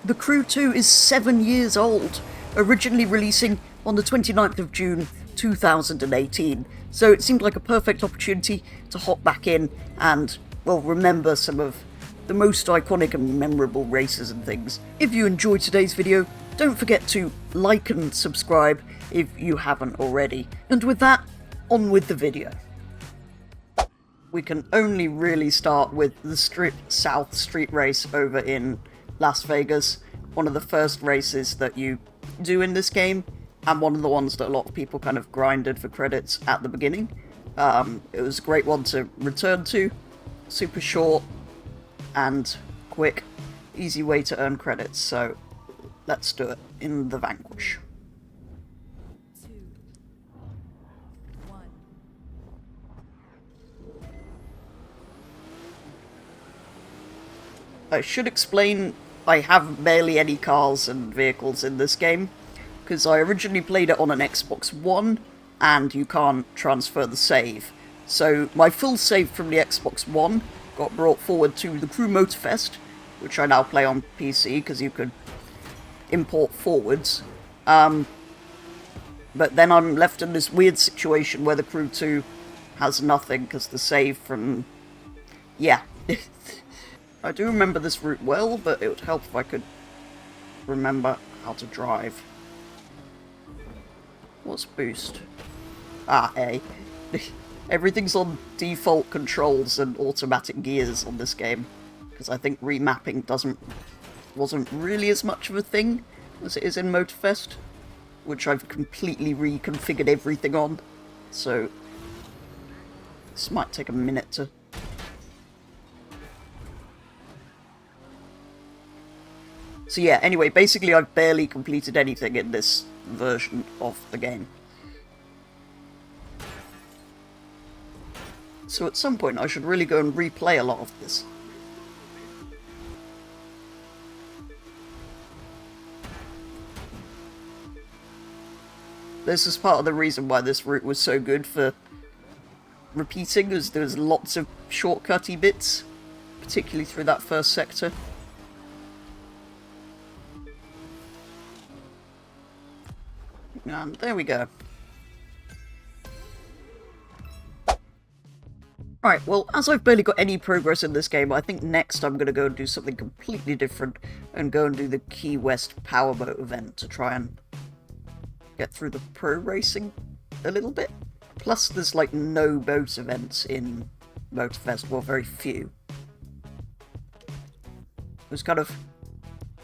The Crew 2 is 7 years old, originally releasing on the 29th of June 2018, so it seemed like a perfect opportunity to hop back in and, well, remember some of the most iconic and memorable races and things. If you enjoyed today's video, don't forget to like and subscribe if you haven't already. And with that, on with the video. We can only really start with the Strip South Street Race over in Las Vegas, one of the first races that you do in this game, and one of the ones that a lot of people kind of grinded for credits at the beginning. It was a great one to return to, super short and quick, easy way to earn credits, so let's do it in the Vanquish. I should explain I have barely any cars and vehicles in this game, because I originally played it on an Xbox One, and you can't transfer the save. So my full save from the Xbox One got brought forward to the Crew Motorfest, which I now play on PC, because you could import forwards. But then I'm left in this weird situation where the Crew 2 has nothing, because the save from... yeah. I do remember this route well, but it would help if I could remember how to drive. What's boost? Ah, A. Everything's on default controls and automatic gears on this game, because I think remapping wasn't really as much of a thing as it is in Motorfest, which I've completely reconfigured everything on, so this might take a minute to... So yeah, anyway, basically I've barely completed anything in this version of the game. So at some point I should really go and replay a lot of this. This is part of the reason why this route was so good for repeating, as there was lots of shortcutty bits, particularly through that first sector. And there we go. Right, well, as I've barely got any progress in this game, I think next I'm going to go and do something completely different and go and do the Key West Powerboat event to try and get through the pro racing a little bit. Plus, there's like no boat events in Motorfest, well, very few. It was kind of...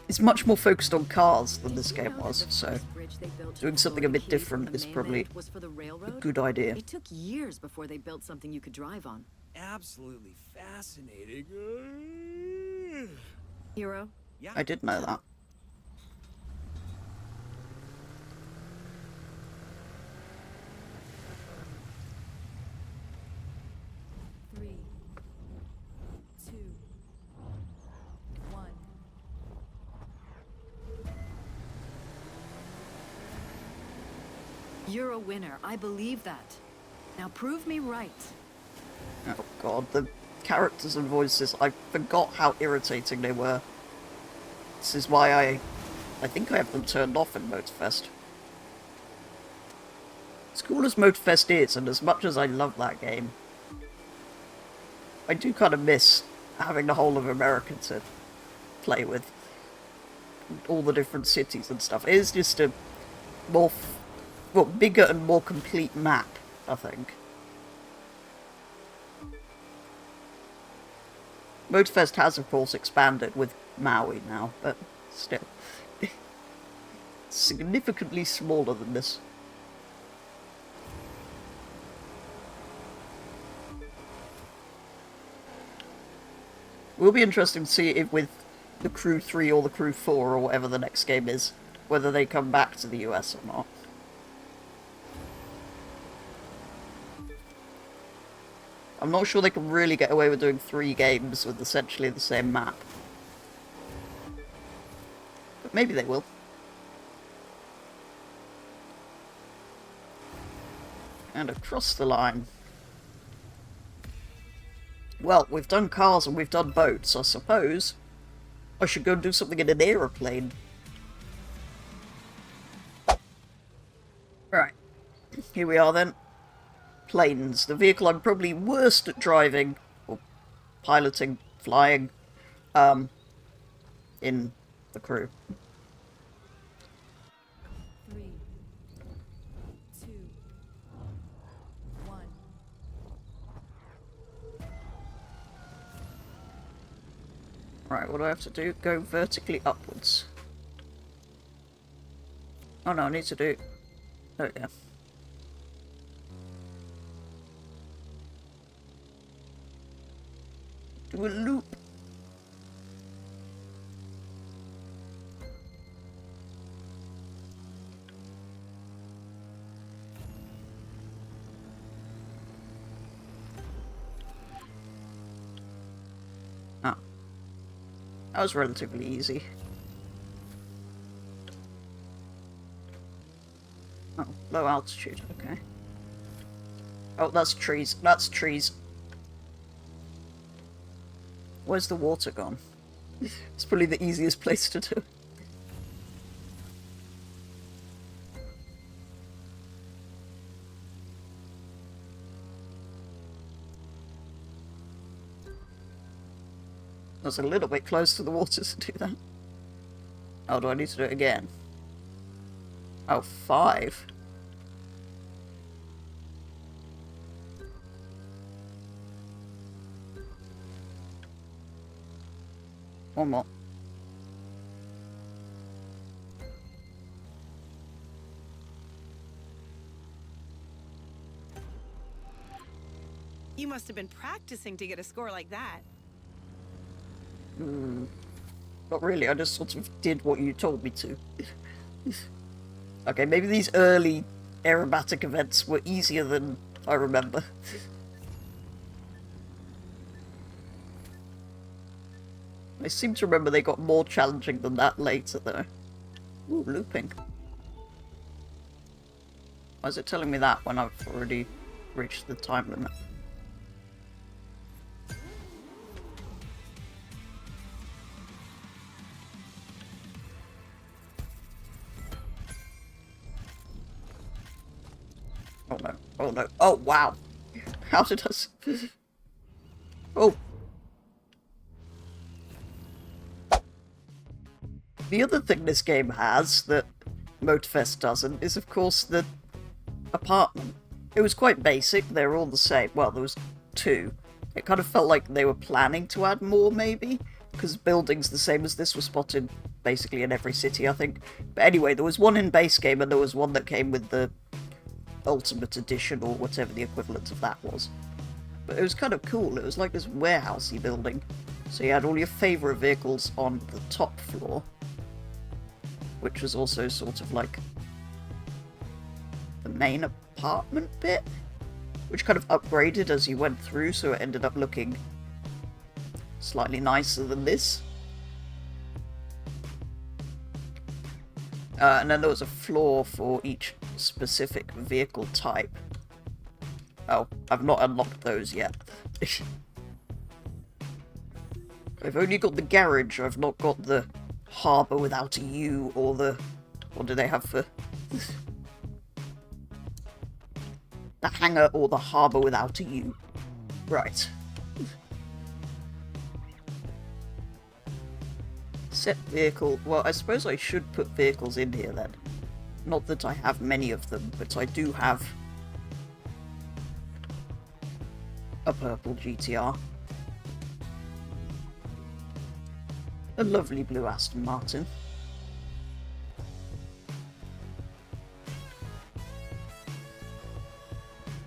it's much more focused on cars than this game was, so doing something a bit different is probably a good idea. It took years before they built something you could drive on. Absolutely fascinating. Hero? Yeah. I did know that. You're a winner. I believe that. Now prove me right. Oh god, the characters and voices, I forgot how irritating they were. This is why I think I have them turned off in Motorfest. As cool as Motorfest is, and as much as I love that game, I do kind of miss having the whole of America to play with. All the different cities and stuff. It is just a more... well, bigger and more complete map, I think. Motorfest has, of course, expanded with Maui now, but still. Significantly smaller than this. It will be interesting to see if with the Crew 3 or the Crew 4 or whatever the next game is, whether they come back to the US or not. I'm not sure they can really get away with doing 3 games with essentially the same map. But maybe they will. And across the line. Well, we've done cars and we've done boats, I suppose. I should go and do something in an aeroplane. Right. Here we are then. Planes. The vehicle I'm probably worst at driving, or piloting, flying, in the Crew. 3, 2, 1. Right, what do I have to do? Go vertically upwards. Oh no, I need to do... Oh yeah. Do a loop. Oh. That was relatively easy. Oh, low altitude, okay. Oh, that's trees. That's trees. Where's the water gone? It's probably the easiest place to do. I was a little bit close to the water to do that. Oh, do I need to do it again? Oh, 5. One more. You must have been practicing to get a score like that. Not really, I just sort of did what you told me to. Okay, maybe these early aerobatic events were easier than I remember. I seem to remember they got more challenging than that later, though. Ooh, looping. Why is it telling me that when I've already reached the time limit? Oh no, oh no, oh wow! How did I... Oh! The other thing this game has that Motorfest doesn't is, of course, the apartment. It was quite basic, they were all the same. Well, there was 2. It kind of felt like they were planning to add more, maybe, because buildings the same as this were spotted basically in every city, I think. But anyway, there was one in base game, and there was one that came with the Ultimate Edition, or whatever the equivalent of that was. But it was kind of cool, it was like this warehousey building. So you had all your favourite vehicles on the top floor, which was also sort of like the main apartment bit, which kind of upgraded as you went through, so it ended up looking slightly nicer than this. And then there was a floor for each specific vehicle type. Oh, I've not unlocked those yet. I've only got the garage, I've not got the harbour without a U, or the... What do they have for... the hangar or the harbour without a U. Right. Set vehicle... Well, I suppose I should put vehicles in here then. Not that I have many of them, but I do have a purple GTR. A lovely blue Aston Martin.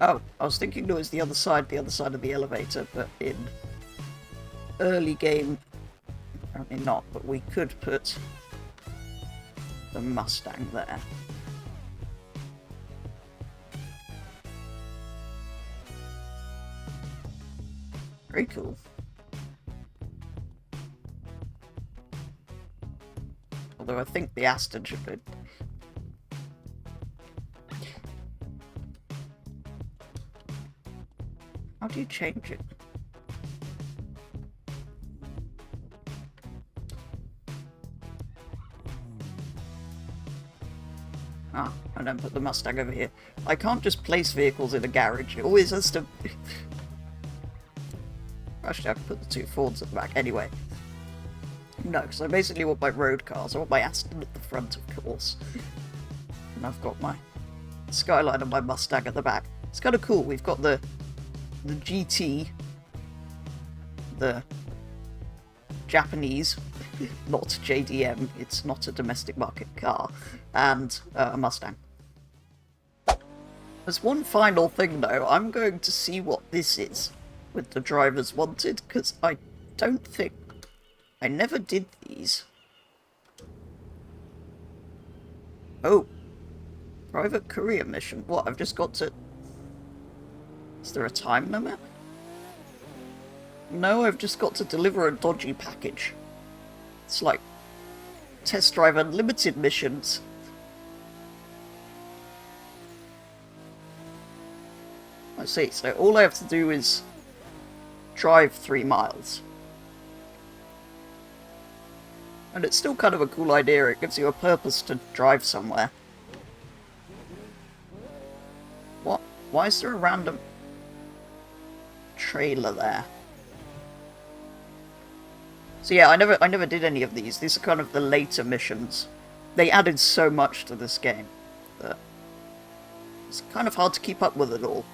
Oh, I was thinking it was the other side of the elevator, but in early game, apparently not, but we could put the Mustang there. Very cool. Although I think the Aston should be... How do you change it? Ah, and then put the Mustang over here. I can't just place vehicles in a garage. It always has to... Actually, I can put the two Fords at the back. Anyway. No, because I basically want my road cars. I want my Aston at the front, of course. And I've got my Skyline and my Mustang at the back. It's kind of cool. We've got the GT, the Japanese, not JDM, it's not a domestic market car, and a Mustang. There's one final thing though. I'm going to see what this is with the drivers wanted, because I don't think... I never did these. Oh. Private courier mission. What, I've just got to... Is there a time limit? No, I've just got to deliver a dodgy package. It's like Test Drive Unlimited missions. I see, so all I have to do is drive 3 miles. And it's still kind of a cool idea, it gives you a purpose to drive somewhere. What? Why is there a random trailer there? So yeah, I never did any of these. These are kind of the later missions. They added so much to this game that it's kind of hard to keep up with it all.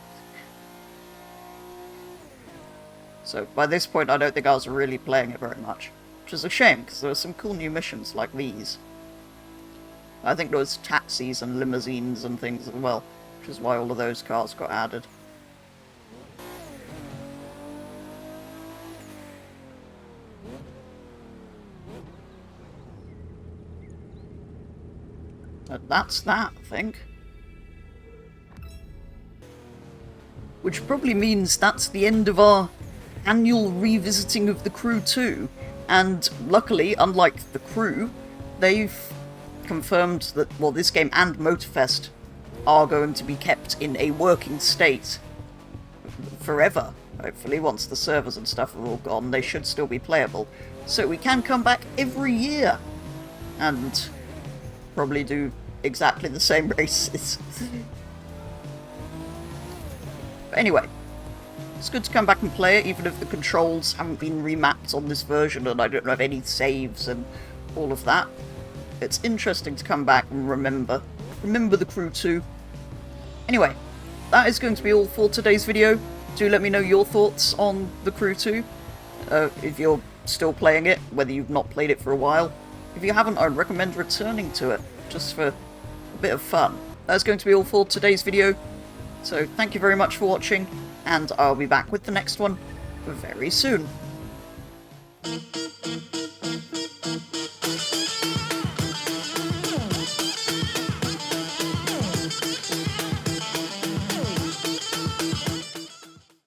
So by this point I don't think I was really playing it very much. Which is a shame, because there were some cool new missions like these. I think there was taxis and limousines and things as well, which is why all of those cars got added. But that's that, I think. Which probably means that's the end of our annual revisiting of the Crew 2. And luckily, unlike the Crew, they've confirmed that, well, this game and Motorfest are going to be kept in a working state forever. Hopefully, once the servers and stuff are all gone, they should still be playable. So we can come back every year and probably do exactly the same races. But anyway, it's good to come back and play it, even if the controls haven't been remapped on this version and I don't have any saves and all of that. It's interesting to come back and remember the Crew 2. Anyway, that is going to be all for today's video. Do let me know your thoughts on the Crew 2, if you're still playing it, whether you've not played it for a while. If you haven't, I'd recommend returning to it, just for a bit of fun. That's going to be all for today's video, so thank you very much for watching, and I'll be back with the next one very soon.